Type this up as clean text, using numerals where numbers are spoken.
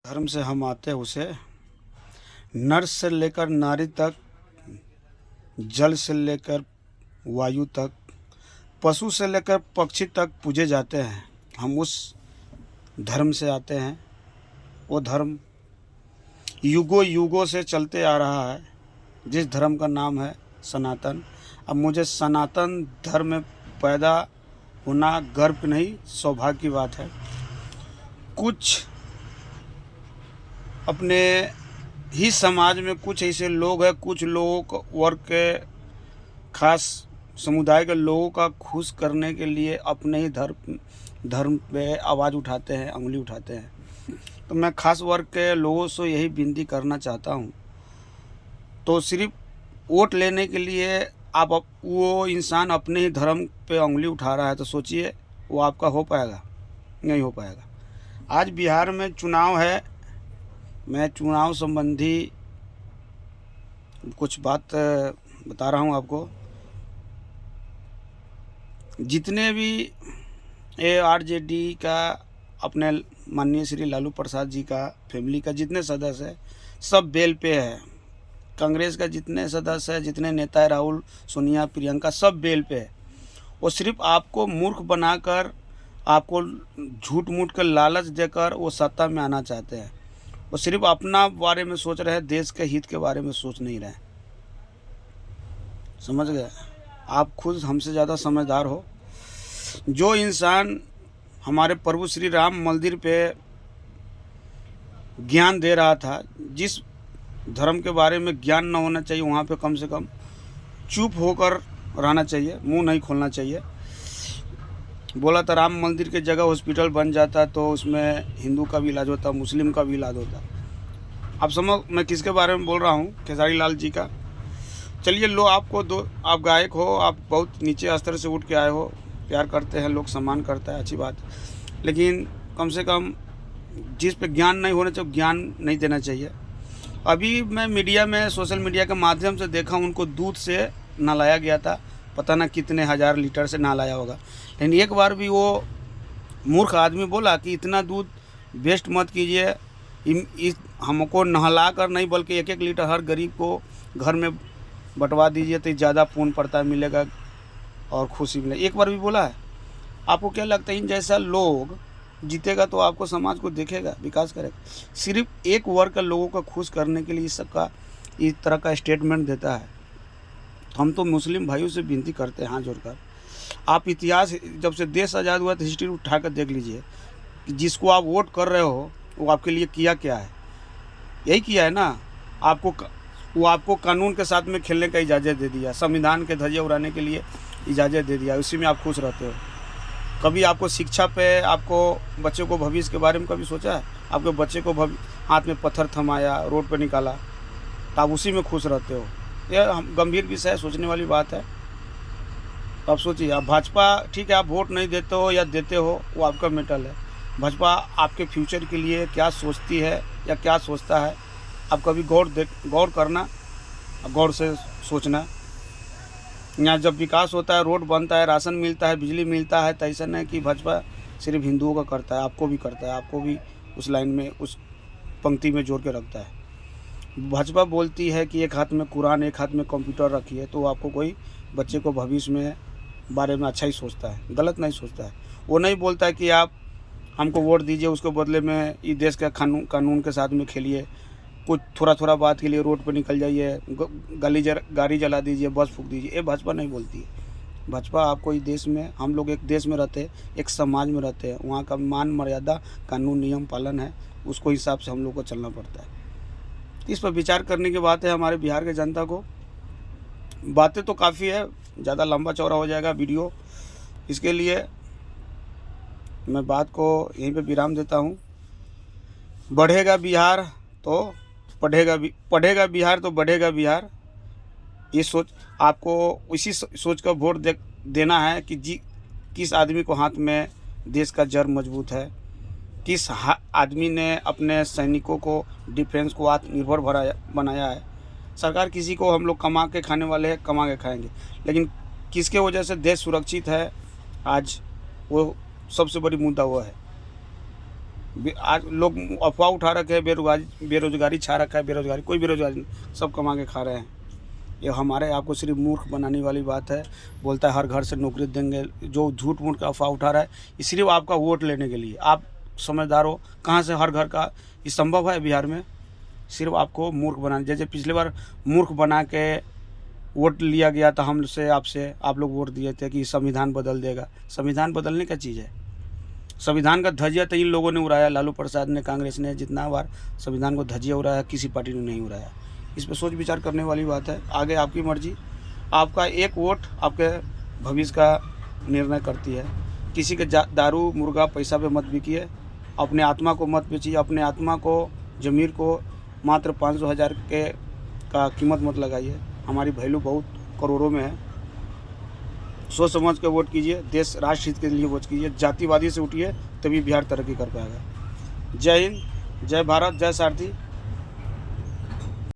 धर्म से हम आते हैं उसे नर से लेकर नारी तक, जल से लेकर वायु तक, पशु से लेकर पक्षी तक पूजे जाते हैं। हम उस धर्म से आते हैं। वो धर्म युगों युगों से चलते आ रहा है, जिस धर्म का नाम है सनातन। अब मुझे सनातन धर्म में पैदा होना गर्व नहीं, सौभाग्य की बात है। कुछ अपने ही समाज में कुछ ऐसे लोग हैं, कुछ लोग वर्ग के खास समुदाय के लोगों का खुश करने के लिए अपने ही धर्म पे आवाज़ उठाते हैं, उंगली उठाते हैं। तो मैं खास वर्ग के लोगों से यही विनती करना चाहता हूँ, तो सिर्फ वोट लेने के लिए वो इंसान अपने ही धर्म पे उंगली उठा रहा है, तो सोचिए वो आपका हो पाएगा? नहीं हो पाएगा। आज बिहार में चुनाव है। मैं चुनाव संबंधी कुछ बात बता रहा हूँ आपको। जितने भी ARJD का, अपने माननीय श्री लालू प्रसाद जी का फैमिली का जितने सदस्य हैं, सब बेल पे है। कांग्रेस का जितने सदस्य हैं, जितने नेता है, राहुल, सोनिया, प्रियंका, सब बेल पे है। वो सिर्फ आपको मूर्ख बनाकर, आपको झूठ मूठ कर लालच देकर वो सत्ता में आना चाहते हैं। वो सिर्फ अपना बारे में सोच रहे हैं, देश के हित के बारे में सोच नहीं रहे। समझ गए? आप खुद हमसे ज़्यादा समझदार हो। जो इंसान हमारे प्रभु श्री राम मंदिर पे ज्ञान दे रहा था, जिस धर्म के बारे में ज्ञान न होना चाहिए, वहाँ पे कम से कम चुप होकर रहना चाहिए, मुंह नहीं खोलना चाहिए। बोला था राम मंदिर के जगह हॉस्पिटल बन जाता तो उसमें हिंदू का भी इलाज होता, मुस्लिम का भी इलाज होता। आप समझ मैं किसके बारे में बोल रहा हूँ? खेसारी लाल जी का। चलिए लो, आप गायक हो, आप बहुत नीचे स्तर से उठ के आए हो, प्यार करते हैं लोग, सम्मान करता है, अच्छी बात है। लेकिन कम से कम जिस पे ज्ञान नहीं होना चाहिए, ज्ञान नहीं देना चाहिए। अभी मैं मीडिया में, सोशल मीडिया के माध्यम से देखा, उनको दूध से नहलाया गया था, पता ना कितने हज़ार लीटर से नहलाया होगा। लेकिन एक बार भी वो मूर्ख आदमी बोला कि इतना दूध वेस्ट मत कीजिए, हमको नहला कर नहीं बल्कि 1-1 लीटर हर गरीब को घर में बंटवा दीजिए, तो ज़्यादा पुण्य प्रताप मिलेगा और खुशी मिलेगी। एक बार भी बोला है। आपको क्या लगता है, इन जैसा लोग जीतेगा तो आपको समाज को देखेगा, विकास करेगा? सिर्फ एक वर्ग का लोगों को खुश करने के लिए इस तरह का स्टेटमेंट देता है। हम तो मुस्लिम भाइयों से विनती करते हैं हाथ जोड़कर, आप इतिहास, जब से देश आज़ाद हुआ तो हिस्ट्री उठाकर देख लीजिए कि जिसको आप वोट कर रहे हो वो आपके लिए किया क्या है। यही किया है ना। वो आपको कानून के साथ में खेलने का इजाज़त दे दिया, संविधान के ध्वजा उड़ाने के लिए इजाज़त दे दिया, उसी में आप खुश रहते हो। कभी आपको शिक्षा पे, आपको बच्चे को भविष्य के बारे में कभी सोचा है? आपके बच्चे को हाथ में पत्थर थमाया, रोड पर निकाला, तो आप उसी में खुश रहते हो। यह गंभीर विषय है, सोचने वाली बात है। तो आप सोचिए, आप भाजपा, ठीक है, आप वोट नहीं देते हो या देते हो, वो आपका मेटल है। भाजपा आपके फ्यूचर के लिए क्या सोचती है या क्या सोचता है, आप कभी गौर करना, गौर से सोचना। यहाँ जब विकास होता है, रोड बनता है, राशन मिलता है, बिजली मिलता है, तो ऐसा नहीं कि भाजपा सिर्फ हिंदुओं का करता है, आपको भी करता है, आपको भी उस लाइन में, उस पंक्ति में जोड़ के रखता है। भाजपा बोलती है कि एक हाथ में कुरान, एक हाथ में कंप्यूटर रखिए, तो आपको कोई बच्चे को भविष्य में बारे में अच्छा ही सोचता है, गलत नहीं सोचता है। वो नहीं बोलता है कि आप हमको वोट दीजिए, उसके बदले में इस देश का कानून के साथ में खेलिए, कुछ थोड़ा बात के लिए रोड पर निकल जाइए, गाड़ी जला दीजिए, बस फूंक दीजिए। ये भाजपा नहीं बोलती है। भाजपा आपको इस देश में, हम लोग एक देश में रहते हैं, एक समाज में रहते हैं, वहाँ का मान मर्यादा, कानून नियम पालन है, उसको हिसाब से हम लोग को चलना पड़ता है। इस पर विचार करने की बात है हमारे बिहार के जनता को। बातें तो काफ़ी है, ज़्यादा लंबा चौड़ा हो जाएगा वीडियो, इसके लिए मैं बात को यहीं पे विराम देता हूँ। बढ़ेगा बिहार तो पढ़ेगा बिहार तो बढ़ेगा बिहार। ये सोच, आपको इसी सोच का वोट देना है कि किस आदमी को हाथ में देश का जड़ मजबूत है, किस आदमी ने अपने सैनिकों को, डिफेंस को आत्मनिर्भर बनाया है। सरकार किसी को, हम लोग कमा के खाने वाले हैं, कमा के खाएंगे, लेकिन किसके वजह से देश सुरक्षित है, आज वो सबसे बड़ी मुद्दा वो है। आज लोग अफवाह उठा रखे हैं, बेरोजगारी छा रखा है, बेरोजगारी कोई बेरोजगारी नहीं, सब कमा के खा रहे हैं। ये हमारे आपको सिर्फ मूर्ख बनाने वाली बात है। बोलता है हर घर से नौकरी देंगे, जो झूठ मूठ का अफवाह उठा रहा है ये सिर्फ आपका वोट लेने के लिए। आप समझदार हो, कहाँ से हर घर का ये संभव है बिहार में? सिर्फ आपको मूर्ख बनाने, जैसे पिछली बार मूर्ख बना के वोट लिया गया था हमसे, आपसे, आप लोग वोट दिए थे कि संविधान बदल देगा। संविधान बदलने का चीज़ है? संविधान का धज्जिया तो इन लोगों ने उड़ाया, लालू प्रसाद ने, कांग्रेस ने जितना बार संविधान को धज्जिया उड़ाया, किसी पार्टी ने नहीं उड़ाया। इस पर सोच विचार करने वाली बात है। आगे आपकी मर्जी, आपका एक वोट आपके भविष्य का निर्णय करती है। किसी के दारू मुर्गा पैसा पे मत बिकिए, अपने आत्मा को मत बेचिए, अपने आत्मा को, ज़मीर को मात्र 500,000 के का कीमत मत लगाइए। हमारी वैल्यू बहुत करोड़ों में है। सोच समझ के वोट कीजिए, देश राष्ट्र हित के लिए वोट कीजिए, जातिवादी से उठिए, तभी बिहार तरक्की कर पाएगा। जय हिंद, जय भारत, जय सारथी।